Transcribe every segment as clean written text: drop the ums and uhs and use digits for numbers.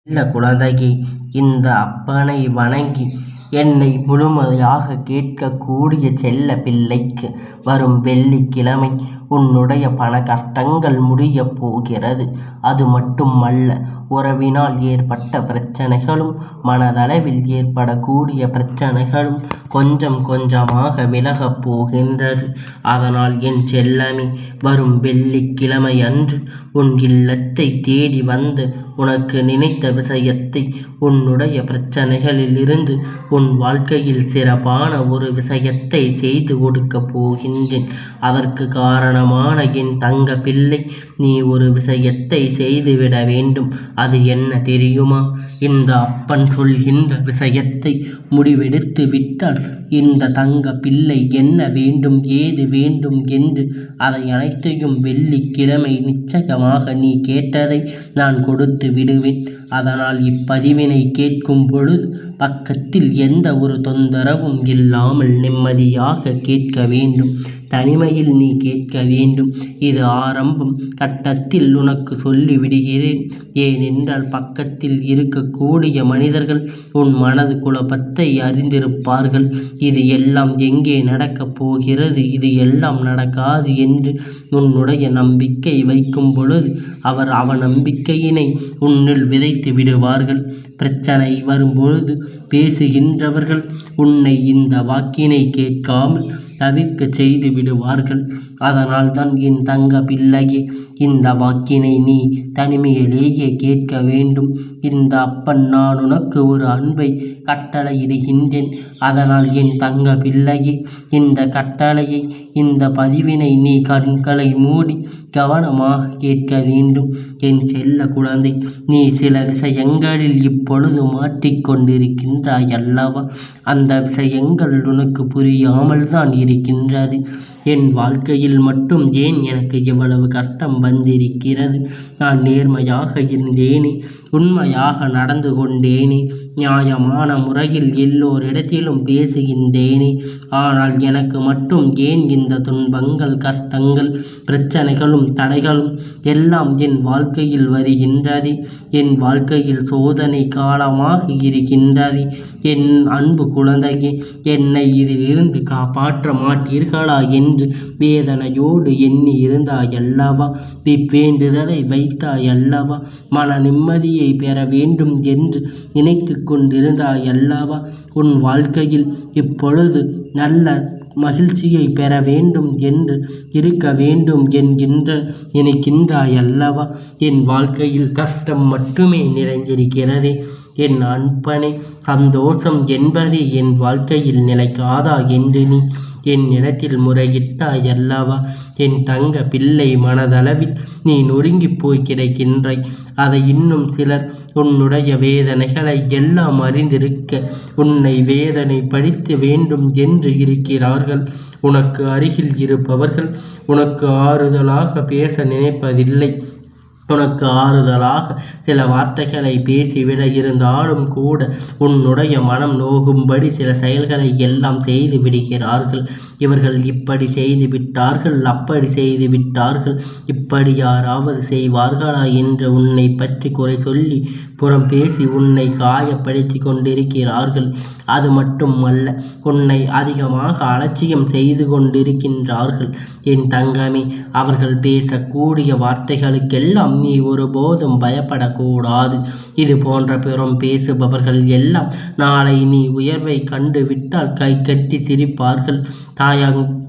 இல்ல குழந்தையே, இந்த அப்பனை வணங்கி என்னை முழுமையாக கேட்கக்கூடிய செல்ல பிள்ளைக்கு வரும் வெள்ளிக்கிழமை உன்னுடைய பண கஷ்டங்கள் முடியப் போகிறது. அது மட்டுமல்ல, உறவினால் ஏற்பட்ட பிரச்சனைகளும் மனதளவில் ஏற்படக்கூடிய பிரச்சனைகளும் கொஞ்சம் கொஞ்சமாக விலகப் போகின்றது. அதனால் என் செல்லமே, வரும் வெள்ளிக்கிழமை அன்று உன் இல்லத்தை தேடி வந்து உனக்கு நினைத்த விஷயத்தை, உன்னுடைய பிரச்சனைகளில் இருந்து உன் வாழ்க்கையில் சிறப்பான ஒரு விஷயத்தை செய்து கொடுக்கப் போகின்றேன். அதற்கு காரணமான என் தங்க பிள்ளை, நீ ஒரு விஷயத்தை செய்துவிட வேண்டும். அது என்ன தெரியுமா? இந்த அப்பன் சொல்கின்ற விஷயத்தை முடிவெடுத்து விட்டால் இந்த தங்க பிள்ளை என்ன வேண்டும் ஏது வேண்டும் என்று அதை அனைத்தையும் வெள்ளிக்கிழமை நிச்சயமாக நீ கேட்டதை நான் கொடுத்து விடுவேன். அதனால் இப்பதிவினை கேட்கும் பொழுது பக்கத்தில் எந்த ஒரு தொந்தரவும் இல்லாமல் நிம்மதியாக கேட்க வேண்டும். தனிமையில் நீ கேட்க வேண்டும். இது ஆரம்பம் கட்டத்தில் உனக்கு சொல்லிவிடுகிறேன். ஏனென்றால் பக்கத்தில் இருக்கக்கூடிய மனிதர்கள் உன் மனது குழப்பத்தை அறிந்திருப்பார்கள். இது எல்லாம் எங்கே நடக்கப் போகிறது, இது எல்லாம் நடக்காது என்று உன்னுடைய நம்பிக்கை வைக்கும் பொழுது அவர் அவநம்பிக்கையினை உன்னில் விதைத்து விடுவார்கள். பிரச்சனை வரும்பொழுது பேசுகின்றவர்கள் உன்னை இந்த வாக்கினை கேட்காமல் தவிர்க்க செய்து விடுவார்கள். அதனால்தான் என் தங்க பிள்ளையே, இந்த வாக்கினை நீ தனிமையிலேயே கேட்க வேண்டும். இந்த அப்பன் நான் உனக்கு ஒரு அன்பை கட்டளையிடுகின்றேன். அதனால் என் தங்க பிள்ளையே, இந்த கட்டளையை, இந்த பதிவினை நீ கண்களை மூடி கவனமாக கேட்க வேண்டும். என் செல்ல குழந்தை, நீ சில விஷயங்களில் இப்பொழுது மாட்டிக்கொண்டிருக்கின்றாய் அல்லவா? அந்த விஷயங்கள் உனக்கு புரியாமல் தான் இருக்கின்றது. என் வாழ்க்கையில் மட்டும் ஏன் எனக்கு இவ்வளவு கஷ்டம் வந்திருக்கிறது? நான் நேர்மையாக இருந்தேனே, உண்மையாக நடந்து கொண்டேனே, நியாயமான முறையில் எல்லோரிடத்திலும் பேசுகின்றேனே. ஆனால் எனக்கு மட்டும் ஏன் இந்த துன்பங்கள், கஷ்டங்கள், பிரச்சனைகளும் தடைகளும் எல்லாம் என் வாழ்க்கையில் வருகின்றது? என் வாழ்க்கையில் சோதனை காலமாக இருக்கின்றது. என் அன்பு குழந்தையே, என்னை இதிலிருந்து காப்பாற்ற மாட்டீர்களா என்று வேதனையோடு எண்ணி இருந்தாயல்லவா? வேண்டுதலை வைத்தாயல்லவா? மன நிம்மதியை பெற வேண்டும் என்று நினைத்து கொண்டிருந்தாயல்லவா? உன் வாழ்க்கையில் இப்பொழுது நல்ல மகிழ்ச்சியை பெற வேண்டும் என்று இருக்க வேண்டும் என்கின்ற நினைக்கின்றாயல்லவா? என் வாழ்க்கையில் கஷ்டம் மட்டுமே நிறைந்திருக்கிறதே. என் அன்பனே, சந்தோஷம் என்பது என் வாழ்க்கையில் நிலைக்காதா என்று நீ என்னிடத்தில் முறையிட்டாயல்லவா? என் தங்க பிள்ளை, மனதளவில் நீ நொறுங்கிப் போய் கிடக்கின்றாய். அதை இன்னும் சிலர் உன்னுடைய வேதனைகளை எல்லாம் அறிந்திருக்க உன்னை வேதனை படித்து வேண்டும் என்று இருக்கிறார்கள். உனக்கு அருகில் இருப்பவர்கள் உனக்கு ஆறுதலாக பேச நினைப்பதில்லை. உனக்கு ஆறுதலாக சில வார்த்தைகளை பேசிவிட இருந்தாலும் கூட உன்னுடைய மனம் நோகும்படி சில செயல்களை எல்லாம் செய்து விடுகிறார்கள். இவர்கள் இப்படி செய்து விட்டார்கள், அப்படி செய்து விட்டார்கள், இப்படி யாராவது செய்வார்களா என்று உன்னை பற்றி குறை சொல்லி புறம் பேசி உன்னை காயப்படுத்தி கொண்டிருக்கிறார்கள். அது மட்டுமல்ல, உன்னை அதிகமாக அலட்சியம் செய்து கொண்டிருக்கின்றார்கள். என் தங்கமே, அவர்கள் பேசக்கூடிய வார்த்தைகளுக்கெல்லாம் நீ ஒருபோதும் பயப்படக்கூடாது. இது போன்ற புறம் பேசுபவர்கள் எல்லாம் நாளை நீ உயர்வை கண்டு விட்டால் கை கட்டி சிரிப்பார்கள்.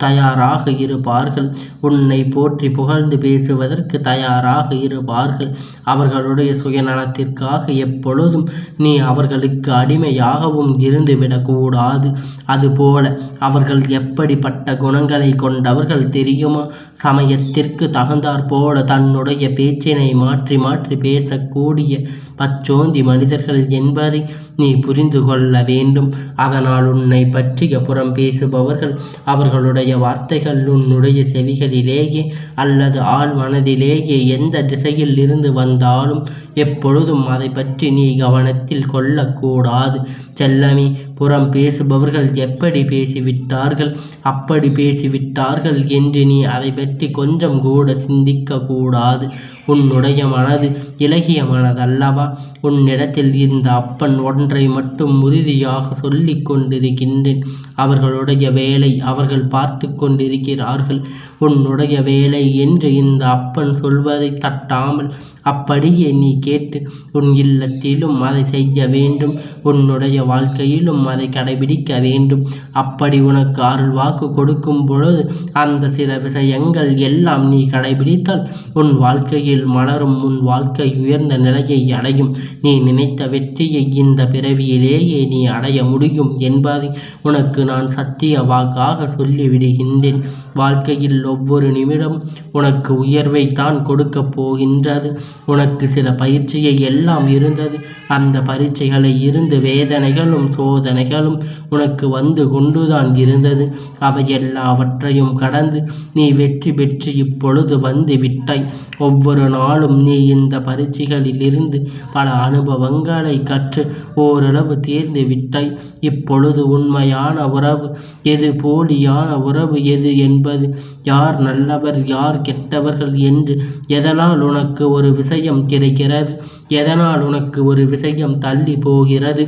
தயாராக இருப்பார்கள். உன்னை போற்றி புகழ்ந்து பேசுவதற்கு தயாராக இருப்பார்கள். அவர்களுடைய சுயநலத்திற்காக எப்பொழுதும் நீ அவர்களுக்கு அடிமையாகவும் இருந்துவிடக்கூடாது. அதுபோல அவர்கள் எப்படிப்பட்ட குணங்களை கொண்டவர்கள் தெரியுமா? சமயத்திற்கு தகுந்தாற்போல தன்னுடைய பேச்சினை மாற்றி மாற்றி பேசக்கூடிய பச்சோந்தி மனிதர்கள் என்பதை நீ புரிந்து கொள்ள வேண்டும். அதனால் உன்னை பற்றிய புறம் பேசுபவர்கள் அவர்களுடைய வார்த்தைகள் உன்னுடைய செவிகளிலேயே அல்லது ஆழ் மனதிலேயே எந்த திசையில் இருந்து வந்தாலும் எப்பொழுதும் அதை பற்றி நீ கவனத்தில் கொள்ளக்கூடாது. செல்லமே, புறம் பேசுபவர்கள் எப்படி பேசிவிட்டார்கள், அப்படி பேசிவிட்டார்கள் என்று நீ அதை பற்றி கொஞ்சம் கூட சிந்திக்க கூடாது. உன்னுடைய மனது இலகிய மனதல்லவா? உன்னிடத்தில் இந்த அப்பன் ஒன்றை மட்டும் உறுதியாக சொல்லிக் கொண்டிருக்கின்றேன். அவர்களுடைய வேலை அவர்கள் பார்த்து கொண்டிருக்கிறார்கள். உன்னுடைய வேலை என்று இந்த அப்பன் சொல்வதை தட்டாமல் அப்படியே நீ கேட்டு உன் இல்லத்திலும் அதை செய்ய வேண்டும். உன்னுடைய வாழ்க்கையிலும் அதை கடைபிடிக்க வேண்டும். அப்படி உனக்கு அருள் வாக்கு கொடுக்கும் பொழுது அந்த சில விஷயங்கள் எல்லாம் நீ கடைபிடித்தால் உன் வாழ்க்கையில் மலரும், உன் வாழ்க்கை உயர்ந்த நிலையை அடையும். நீ நினைத்த வெற்றியை இந்த பிறவியிலேயே நீ அடைய முடியும் என்பதை உனக்கு நான் சத்திய வாக்காக சொல்லிவிடுகின்றேன். வாழ்க்கையில் ஒவ்வொரு நிமிடம் உனக்கு உயர்வை தான் கொடுக்கப் போகின்றது. உனக்கு சில பயிற்சியை எல்லாம் இருந்தது. அந்த பரீட்சைகளை இருந்து வேதனைகளும் சோதனைகளும் உனக்கு வந்து கொண்டுதான் இருந்தது. அவை எல்லாவற்றையும் கடந்து நீ வெற்றி பெற்று இப்பொழுது வந்து விட்டாய். ஒவ்வொரு நாளும் நீ இந்த பரீட்சைகளில் இருந்து பல அனுபவங்களை கற்று ஓரளவு தேர்ந்து விட்டாய். இப்பொழுது உண்மையான உறவு எது, போலியான உறவு எது என்பது, யார் நல்லவர் யார் கெட்டவர்கள் என்று, எதனால் உனக்கு ஒரு விஷயம் கிடைக்கிறது, எதனால் உனக்கு ஒரு விஷயம் தள்ளி போகிறது,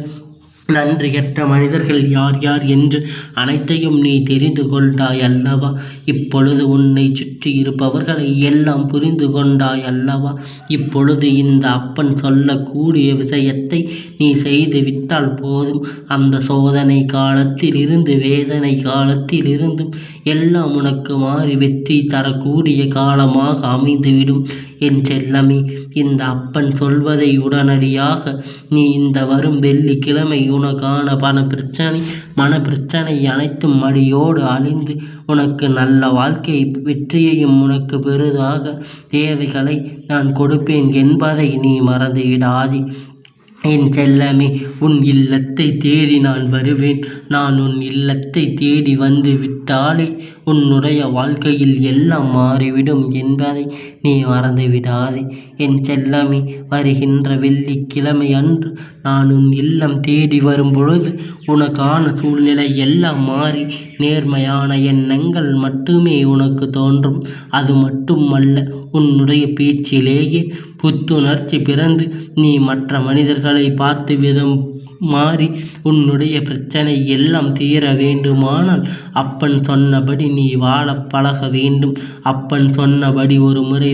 நன்றி கெட்ட மனிதர்கள் யார் யார் என்று அனைத்தையும் நீ தெரிந்து கொண்டாய் அல்லவா? இப்பொழுது உன்னை சுற்றி இருப்பவர்களை எல்லாம் புரிந்து கொண்டாய் அல்லவா? இப்பொழுது இந்த அப்பன் சொல்லக்கூடிய விஷயத்தை நீ செய்து விட்டால் போதும். அந்த சோதனை காலத்தில் இருந்து வேதனை காலத்தில் இருந்தும் எல்லாம் உனக்கு மாறி வெற்றி தரக்கூடிய காலமாக அமைந்துவிடும். என் செல்லமே, இந்த அப்பன் சொல்வதை உடனடியாக நீ இந்த வரும் வெள்ளிக்கிழமை உனக்கான மன பிரச்சனை அனைத்தும் மடியோடு அழிந்து உனக்கு நல்ல வாழ்க்கை வெற்றியையும் உனக்கு பெரிதாக தேவைகளை நான் கொடுப்பேன் என்பதை நீ மறந்துவிடாதே. என் செல்லமே, உன் இல்லத்தை தேடி நான் வருவேன். நான் உன் இல்லத்தை தேடி வந்து விட்டாலே உன்னுடைய வாழ்க்கையில் எல்லாம் மாறிவிடும் என்பதை நீ மறந்து விடாதே. என் செல்லமே, வருகின்ற வெள்ளிக்கிழமை அன்று நான் உன் இல்லம் தேடி வரும் பொழுது உனக்கான சூழ்நிலை எல்லாம் மாறி நேர்மையான எண்ணங்கள் மட்டுமே உனக்கு தோன்றும். அது மட்டுமல்ல, உன்னுடைய பேச்சிலேயே புத்துணர்ச்சி பிறந்து நீ மற்ற மனிதர்களை பார்த்து விதம் மாறி உன்னுடைய பிரச்சனை எல்லாம் தீர வேண்டுமானால் அப்பன் சொன்னபடி நீ வாழ பழக வேண்டும். அப்பன் சொன்னபடி ஒரு முறை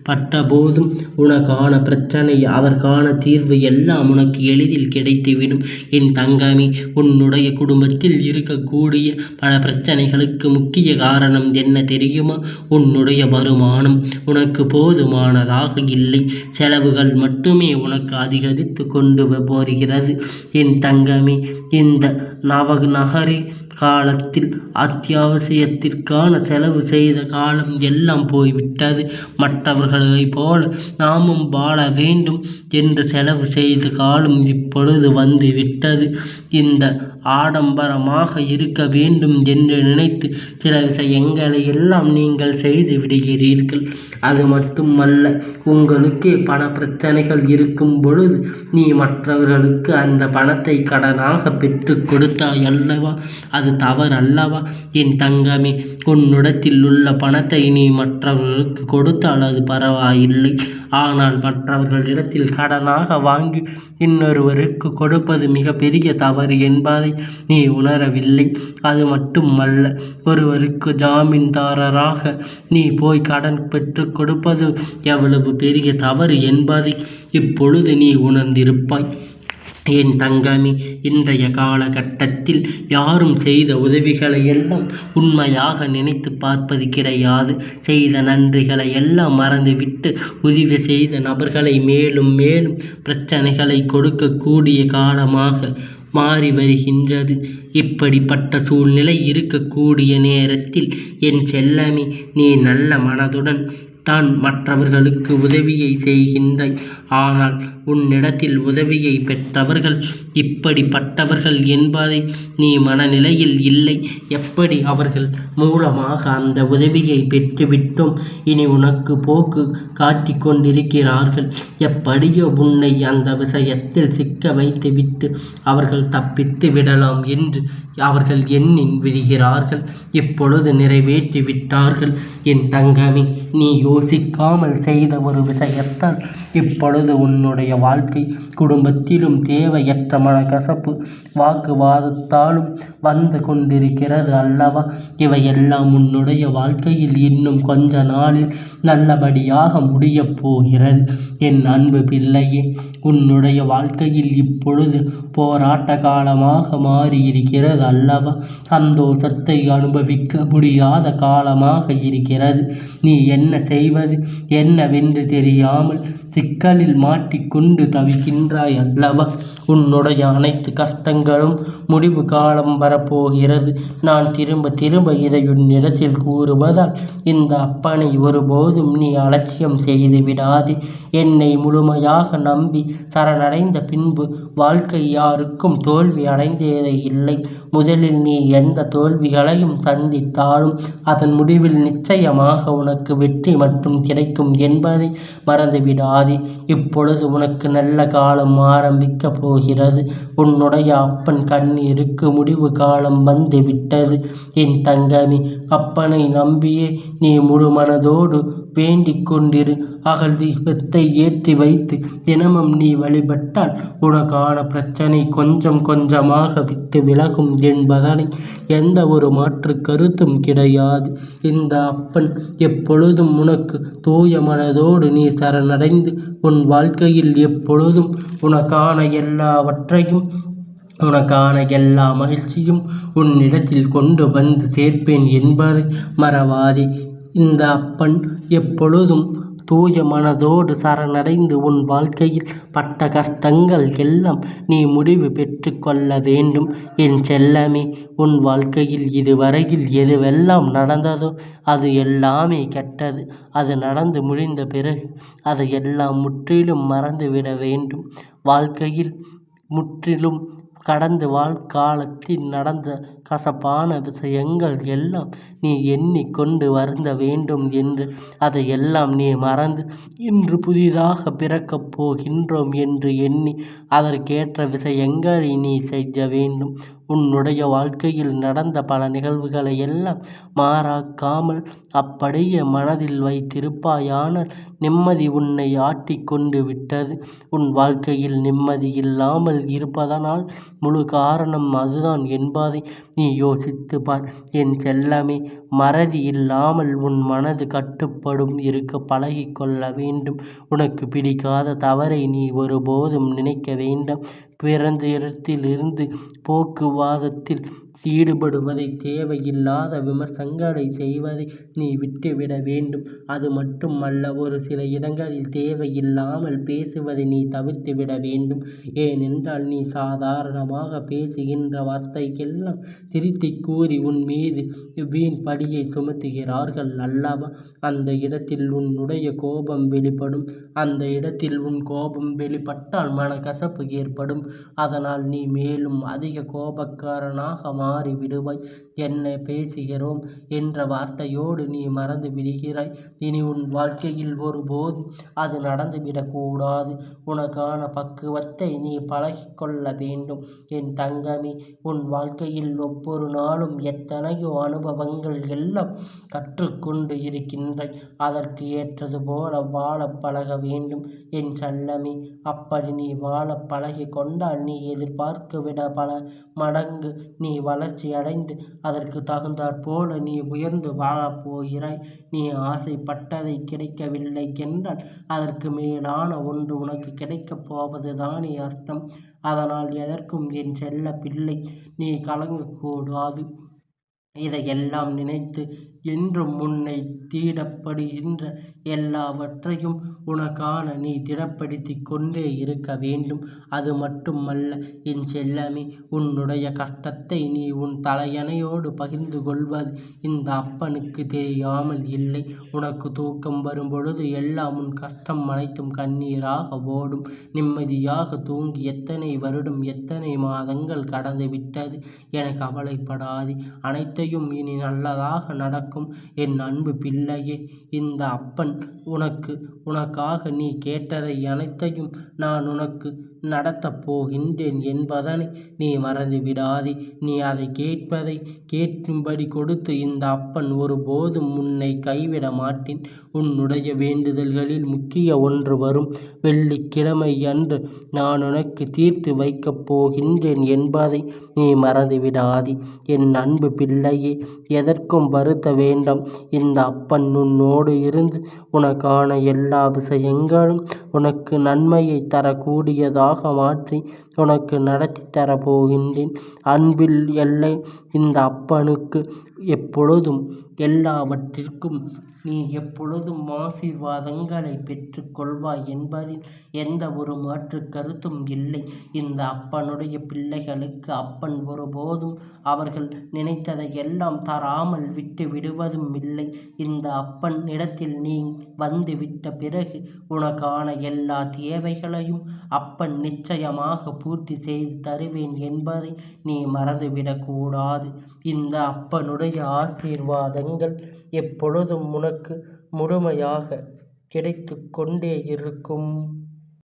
பட்ட போதும் உனக்கான பிரச்சனை அதற்கான தீர்வு எல்லாம் உனக்கு எளிதில் கிடைத்துவிடும். என் தங்கமே, உன்னுடைய குடும்பத்தில் இருக்கக்கூடிய பல பிரச்சனைகளுக்கு முக்கிய காரணம் என்ன தெரியுமா? உன்னுடைய வருமானம் உனக்கு போதுமானதாக இல்லை. செலவுகள் மட்டுமே உனக்கு அதிகரித்து கொண்டு போகிறது. என் தங்கமே, இந்த நவநகரி காலத்தில் அத்தியாவசியத்திற்கான செலவு செய்த காலம் எல்லாம் போய்விட்டது. மற்றவர்களைப் போல நாமும் வாழ வேண்டும் என்று செலவு செய்த காலம் இப்பொழுது வந்து விட்டது. இந்த ஆடம்பரமாக இருக்க வேண்டும் என்று நினைத்து சில விஷயங்களை எல்லாம் நீங்கள் செய்து விடுகிறீர்கள். அது மட்டுமல்ல, உங்களுக்கே பண பிரச்சனைகள் இருக்கும் பொழுது நீ மற்றவர்களுக்கு அந்த பணத்தை கடனாக பெற்று கொடுத்தாய் அல்லவா? அது தவறு அல்லவா? என் தங்கமே, உன்னிடத்தில் உள்ள பணத்தை நீ மற்றவர்களுக்கு கொடுத்தால் அது பரவாயில்லை. ஆனால் மற்றவர்களிடத்தில் கடனாக வாங்கி இன்னொருவருக்கு கொடுப்பது மிக பெரிய தவறு என்பதை நீ உணரவில்லை. அது மட்டுமல்ல, ஒருவருக்கு ஜாமீன்தாரராக நீ போய் கடன் பெற்று கொடுப்பது எவ்வளவு பெரிய தவறு என்பதை இப்பொழுது நீ உணர்ந்திருப்பாய். என் தங்கமே, இன்றைய காலகட்டத்தில் யாரும் செய்த உதவிகளை எல்லாம் உண்மையாக நினைத்து பார்ப்பது கிடையாது. செய்த நன்றிகளை எல்லாம் மறந்துவிட்டு உதவி செய்த நபர்களை மேலும் மேலும் பிரச்சனைகளை கொடுக்கக்கூடிய காலமாக மாறி வருகின்றது. இப்படிப்பட்ட சூழ்நிலை இருக்கக்கூடிய நேரத்தில் என் செல்லமே, நீ நல்ல மனதுடன் தான் மற்றவர்களுக்கு உதவியை செய்கின்றாய். ஆனால் உன்னிடத்தில் உதவியை பெற்றவர்கள் இப்படிப்பட்டவர்கள் என்பதை நீ மனநிலையில் இல்லை. எப்படி அவர்கள் மூலமாக அந்த உதவியை பெற்றுவிட்டோம், இனி உனக்கு போக்கு காட்டிக் கொண்டிருக்கிறார்கள். எப்படியோ உன்னை அந்த விஷயத்தில் சிக்க வைத்துவிட்டு அவர்கள் தப்பித்து விடலாம் என்று அவர்கள் எண்ணி விடுகிறார்கள். இப்பொழுது நிறைவேற்றி விட்டார்கள். என் தங்கமே, நீ யோசிக்காமல் செய்த ஒரு விஷயத்தால் இப்பொழுது உன்னுடைய வாழ்க்கை குடும்பத்திலும் தேவையற்ற மனக்கசப்பு வாக்குவாதத்தாலும் வந்து கொண்டிருக்கிறது அல்லவா? இவையெல்லாம் உன்னுடைய வாழ்க்கையில் இன்னும் கொஞ்ச நாளில் நல்லபடியாக முடியப் போகிறது. என் அன்பு பிள்ளையே, உன்னுடைய வாழ்க்கையில் இப்பொழுது போராட்ட காலமாக மாறியிருக்கிறது அல்லவா? சந்தோஷத்தை அனுபவிக்க முடியாத காலமாக இருக்கிறது. நீ என்ன செய்வது என்னவென்று தெரியாமல் சிக்கலில் மாட்டிக்கொண்டு தவிக்கின்றாய் அல்லவா? உன்னுடைய அனைத்து கஷ்டங்களும் முடிவு காலம் வரப்போகிறது. நான் திரும்ப திரும்ப இதை உன்னிடத்தில் கூறுவதால் இந்த அப்பனை ஒருபோதும் நீ அலட்சியம் செய்து விடாதே. என்னை முழுமையாக நம்பி சரணடைந்த பின்பு வாழ்க்கை யாருக்கும் தோல்வி அடைந்ததே இல்லை. முதலில் நீ எந்த தோல்விகளையும் சந்தித்தாலும் அதன் முடிவில் நிச்சயமாக உனக்கு வெற்றி மட்டும் கிடைக்கும் என்பதை மறந்துவிடாதே. இப்பொழுது உனக்கு நல்ல காலம் ஆரம்பிக்கப் போகிறது. உன்னுடைய அப்பன் கண்ணீருக்கு முடிவு காலம் வந்து விட்டது. என் தங்கமே, அப்பனை நம்பியே நீ முழு மனதோடு வேண்டிக் கொண்டிரு. அகல் தீபத்தை ஏற்றி வைத்து தினமும் நீ வழிபட்டால் உனக்கான பிரச்சனை கொஞ்சம் கொஞ்சமாக விட்டு விலகும் என்பதனை எந்த ஒரு மாற்று கருத்தும் கிடையாது. இந்த அப்பன் எப்பொழுதும் உனக்கு தூய மனதோடு நீ சரணடைந்து உன் வாழ்க்கையில் எப்பொழுதும் உனக்கான எல்லா மகிழ்ச்சியும் உன்னிடத்தில் கொண்டு வந்து சேர்ப்பேன் என்பதை மறவாதே. இந்த அப்பன் எப்பொழுதும் தூய மனதோடு சரணடைந்து உன் வாழ்க்கையில் பட்ட கஷ்டங்கள் எல்லாம் நீ முடிவு பெற்று கொள்ள வேண்டும். என் செல்லமே, உன் வாழ்க்கையில் இதுவரையில் எதுவெல்லாம் நடந்ததோ அது எல்லாமே கெட்டது. அது நடந்து முடிந்த பிறகு அதையெல்லாம் முற்றிலும் மறந்துவிட வேண்டும். வாழ்க்கையில் முற்றிலும் கடந்த வாழ்காலத்தில் நடந்த கசப்பான விஷயங்கள் எல்லாம் நீ எண்ணிக்கொண்டு வருந்த வேண்டும் என்று அதையெல்லாம் நீ மறந்து இன்று புதிதாக பிறக்கப் போகின்றோம் என்று எண்ணி அதற்கேற்ற விஷயங்களை நீ செய்ய வேண்டும். உன்னுடைய வாழ்க்கையில் நடந்த பல நிகழ்வுகளை எல்லாம் மாறாக்காமல் அப்படியே மனதில் வைத்திருப்பாயானால் நிம்மதி உன்னை ஆட்டிக்கொண்டு விட்டது. உன் வாழ்க்கையில் நிம்மதி இல்லாமல் இருப்பதனால் முழு காரணம் அதுதான் என்பதை நீ யோசித்து பார். என் செல்லமே, மறதி இல்லாமல் உன் மனது கட்டுப்படும் இருக்க பழகிக் கொள்ள வேண்டும். உனக்கு பிடிக்காத தவறை நீ ஒருபோதும் நினைக்க வேண்டாம். பிறந்த இடத்திலிருந்து போக்குவாதத்தில் ஈடுபடுவதை தேவையில்லாத விமர்சனங்களை செய்வதை நீ விட்டுவிட வேண்டும். அது மட்டுமல்ல, ஒரு சில இடங்களில் தேவையில்லாமல் பேசுவதை நீ தவிர்த்துவிட வேண்டும். ஏனென்றால் நீ சாதாரணமாக பேசுகின்ற வார்த்தைக்கெல்லாம் திருத்திக் கூறி உன் மீது வீண் பழியை சுமத்துகிறார்கள் அல்லவா? அந்த இடத்தில் உன்னுடைய கோபம் வெளிப்படும். அந்த இடத்தில் உன் கோபம் வெளிப்பட்டால் மனக்கசப்பு ஏற்படும். அதனால் நீ மேலும் அதிக கோபக்காரனாக மாறி விடுவாய். என்ன பேசுகிறோம் என்ற வார்த்தையோடு நீ மறந்து விடுகிறாய். இனி உன் வாழ்க்கையில் ஒருபோதும் அது நடந்துவிடக்கூடாது. உனக்கான பக்குவத்தை நீ பழகிக் கொள்ள வேண்டும். என் தங்கமே, உன் வாழ்க்கையில் ஒவ்வொரு நாளும் எத்தனையோ அனுபவங்கள் எல்லாம் கற்றுக்கொண்டு இருக்கின்றாய். அதற்கு ஏற்றது போல வாழ பழக வேண்டும். என் செல்லமே, அப்படி நீ வாழ பழகி கொண்டால் நீ எதிர்பார்க்கவிட பல மடங்கு நீ வளர்ச்சி அடைந்து அதற்கு தகுந்தாற்போல நீ உயர்ந்து வாழப்போகிறாய். நீ ஆசைப்பட்டதை கிடைக்கவில்லை என்றால் அதற்கு மேலான ஒன்று உனக்கு கிடைக்கப் போவதுதானே அர்த்தம். அதனால் எதற்கும் என் செல்ல பிள்ளை நீ கலங்கக்கூடாது. இதையெல்லாம் நினைத்து என்றும் உன்னை தீடப்படுகின்ற எல்லாவற்றையும் உனக்கான நீ திடப்படுத்தி கொண்டே இருக்க வேண்டும். அது மட்டுமல்ல என் செல்லமே, உன்னுடைய கஷ்டத்தை நீ உன் தலையணையோடு பகிர்ந்து கொள்வது இந்த அப்பனுக்கு தெரியாமல் இல்லை. உனக்கு தூக்கம் வரும் பொழுது எல்லாம் உன் கஷ்டம் அனைத்தும் கண்ணீராக ஓடும். நிம்மதியாக தூங்கி எத்தனை வருடம் எத்தனை மாதங்கள் கடந்து விட்டது என கவலைப்படாதே. அனைத்தையும் இனி நல்லதாக நடக்கும் என் அன்பு பிள்ளையே. இந்த அப்பன் உனக்காக நீ கேட்டதை அனைத்தையும் நான் உனக்கு நடத்தப் போகின்றேன் என்பதனை நீ மறந்து விடாதே. நீ அதை கேட்கும்படி கொடுத்து இந்த அப்பன் ஒருபோதும் உன்னை கைவிட மாட்டேன். உன்னுடைய வேண்டுதல்களில் முக்கிய ஒன்று வரும் வெள்ளிக்கிழமை அன்று நான் உனக்கு தீர்த்து வைக்கப் போகின்றேன் என்பதை நீ மறந்து விடாதே. என் அன்பு பிள்ளையே, எதற்கும் வருத்த வேண்டாம். இந்த அப்பன் உன்னோடு இருந்து உனக்கான எல்லா விஷயங்களும் உனக்கு நன்மையை தரக்கூடியதாக மாற்றி உனக்கு நடத்தி தரப்போகின்றேன். அன்பில் எல்லை இந்த அப்பனுக்கு எப்பொழுதும் எல்லாவற்றிற்கும் நீ எப்பொழுதும் ஆசீர்வாதங்களை பெற்று கொள்வாய் என்பதில் எந்த ஒரு மாற்று கருத்தும் இல்லை. இந்த அப்பனுடைய பிள்ளைகளுக்கு அப்பன் ஒருபோதும் அவர்கள் நினைத்ததை எல்லாம் தராமல் விட்டு விடுவதும் இல்லை. இந்த அப்பன் இடத்தில் நீ வந்துவிட்ட பிறகு உனக்கான எல்லா தேவைகளையும் அப்பன் நிச்சயமாக பூர்த்தி செய்து தருவேன் என்பதை நீ மறந்துவிடக்கூடாது. இந்த அப்பனுடைய ஆசீர்வாதங்கள் எப்பொழுதும் உனக்கு முழுமையாக கிடைத்து கொண்டே இருக்கும்.